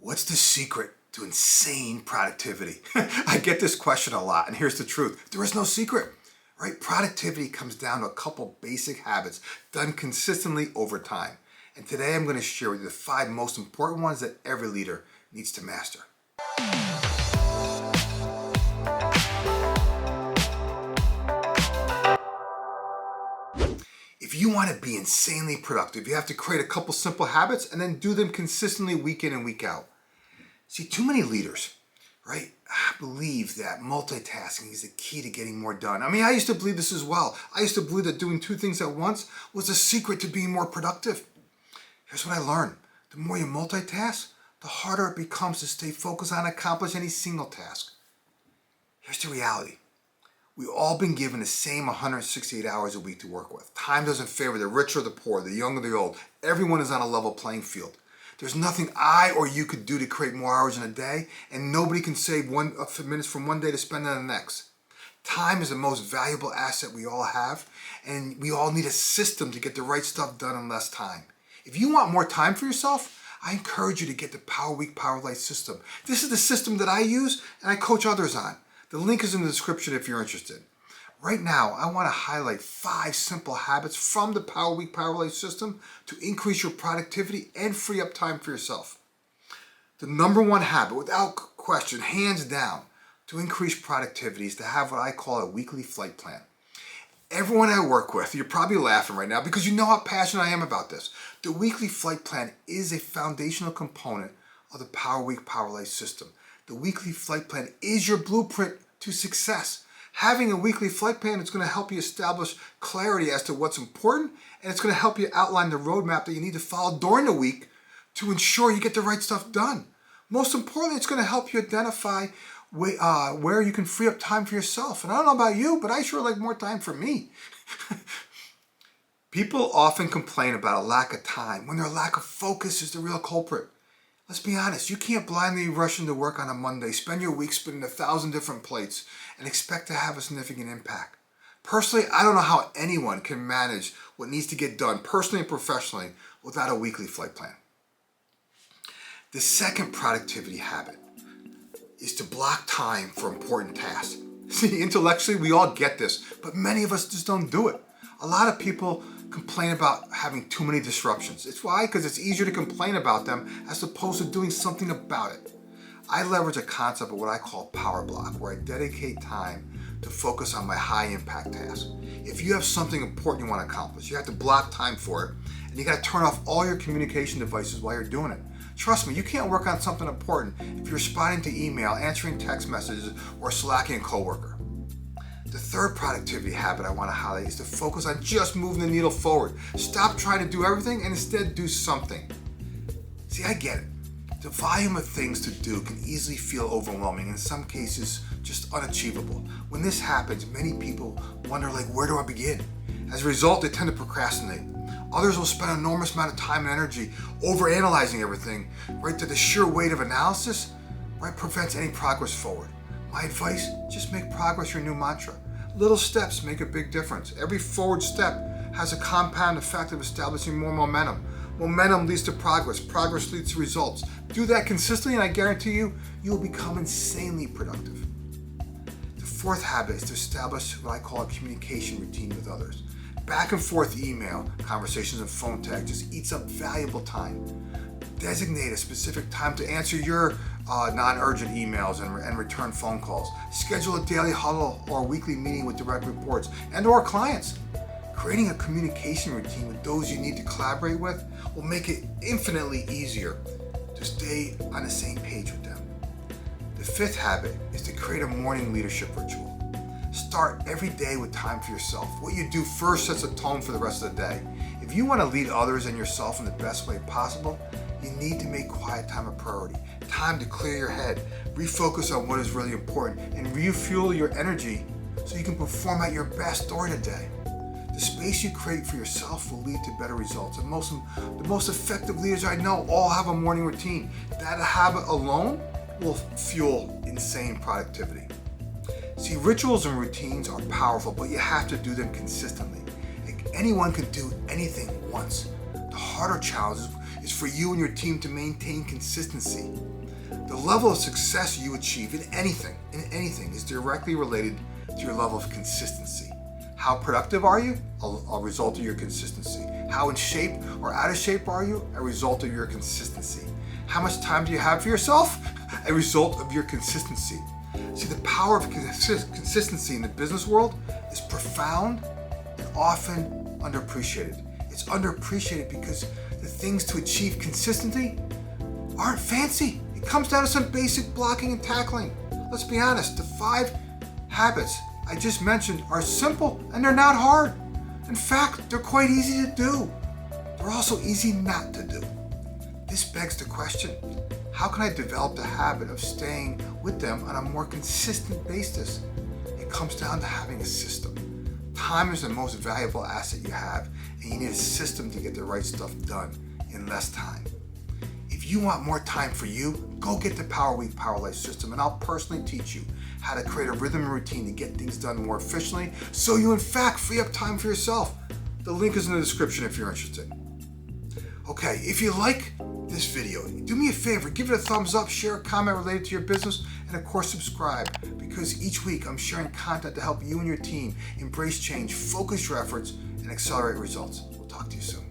What's the secret to insane productivity? I get this question a lot, and here's the truth. There is no secret, right? Productivity comes down to a couple basic habits done consistently over time. And today I'm going to share with you the 5 most important ones that every leader needs to master. If you want to be insanely productive, you have to create a couple simple habits and then do them consistently week in and week out. See, too many leaders, right, believe that multitasking is the key to getting more done. I mean, I used to believe this as well. I used to believe that doing 2 things at once was the secret to being more productive. Here's what I learned. The more you multitask, the harder it becomes to stay focused on accomplish any single task. Here's the reality. We've all been given the same 168 hours a week to work with. Time doesn't favor the rich or the poor, the young or the old. Everyone is on a level playing field. There's nothing I or you could do to create more hours in a day, and nobody can save minutes from one day to spend on the next. Time is the most valuable asset we all have, and we all need a system to get the right stuff done in less time. If you want more time for yourself, I encourage you to get the Power Week Power Life system. This is the system that I use and I coach others on. The link is in the description if you're interested. Right now, I want to highlight 5 simple habits from the Power Week Power Life system to increase your productivity and free up time for yourself. The number 1 habit, without question, hands down, to increase productivity is to have what I call a weekly flight plan. Everyone I work with, you're probably laughing right now because you know how passionate I am about this. The weekly flight plan is a foundational component of the Power Week Power Life system. The weekly flight plan is your blueprint to success. Having a weekly flight plan is going to help you establish clarity as to what's important, and it's going to help you outline the roadmap that you need to follow during the week to ensure you get the right stuff done. Most importantly, it's going to help you identify where you can free up time for yourself. And I don't know about you, but I sure like more time for me. People often complain about a lack of time when their lack of focus is the real culprit. Let's be honest, you can't blindly rush into work on a Monday, spend your week spinning 1,000 different plates, and expect to have a significant impact. Personally, I don't know how anyone can manage what needs to get done personally and professionally without a weekly flight plan. The second productivity habit is to block time for important tasks. See, intellectually, we all get this, but many of us just don't do it. A lot of people complain about having too many disruptions. It's why? Because it's easier to complain about them as opposed to doing something about it. I leverage a concept of what I call power block, where I dedicate time to focus on my high impact tasks. If you have something important you want to accomplish, you have to block time for it, and you got to turn off all your communication devices while you're doing it. Trust me, you can't work on something important if you're responding to email, answering text messages, or slacking a coworker. The third productivity habit I want to highlight is to focus on just moving the needle forward. Stop trying to do everything and instead do something. See, I get it. The volume of things to do can easily feel overwhelming, in some cases just unachievable. When this happens, many people wonder, where do I begin? As a result, they tend to procrastinate. Others will spend an enormous amount of time and energy overanalyzing everything, right, to the sheer weight of analysis, right, prevents any progress forward. My advice, just make progress your new mantra. Little steps make a big difference. Every forward step has a compound effect of establishing more momentum. Momentum leads to progress. Progress leads to results. Do that consistently, and I guarantee you, you will become insanely productive. The fourth habit is to establish what I call a communication routine with others. Back and forth email, conversations, and phone tag just eats up valuable time. Designate a specific time to answer your non-urgent emails and return phone calls. Schedule a daily huddle or a weekly meeting with direct reports and or clients. Creating a communication routine with those you need to collaborate with will make it infinitely easier to stay on the same page with them. The fifth habit is to create a morning leadership ritual. Start every day with time for yourself. What you do first sets a tone for the rest of the day. If you want to lead others and yourself in the best way possible, you need to make quiet time a priority. Time to clear your head, refocus on what is really important, and refuel your energy so you can perform at your best during the day. The space you create for yourself will lead to better results. And the most effective leaders I know all have a morning routine. That habit alone will fuel insane productivity. See, rituals and routines are powerful, but you have to do them consistently. Anyone can do anything once. The harder challenge is for you and your team to maintain consistency. The level of success you achieve in anything is directly related to your level of consistency. How productive are you? A result of your consistency. How in shape or out of shape are you? A result of your consistency. How much time do you have for yourself? A result of your consistency. See, the power of consistency in the business world is profound and often underappreciated. It's underappreciated because the things to achieve consistency aren't fancy. It comes down to some basic blocking and tackling. Let's be honest, the 5 habits I just mentioned are simple and they're not hard. In fact, they're quite easy to do. They're also easy not to do. This begs the question, how can I develop the habit of staying with them on a more consistent basis? It comes down to having a system. Time is the most valuable asset you have, and you need a system to get the right stuff done in less time. If you want more time for you, go get the Power Week Power Life system, and I'll personally teach you how to create a rhythm and routine to get things done more efficiently so you in fact free up time for yourself. The link is in the description if you're interested. Okay, if you like this video, do me a favor, give it a thumbs up, share a comment related to your business, and of course subscribe, because each week I'm sharing content to help you and your team embrace change, focus your efforts, and accelerate results. We'll talk to you soon.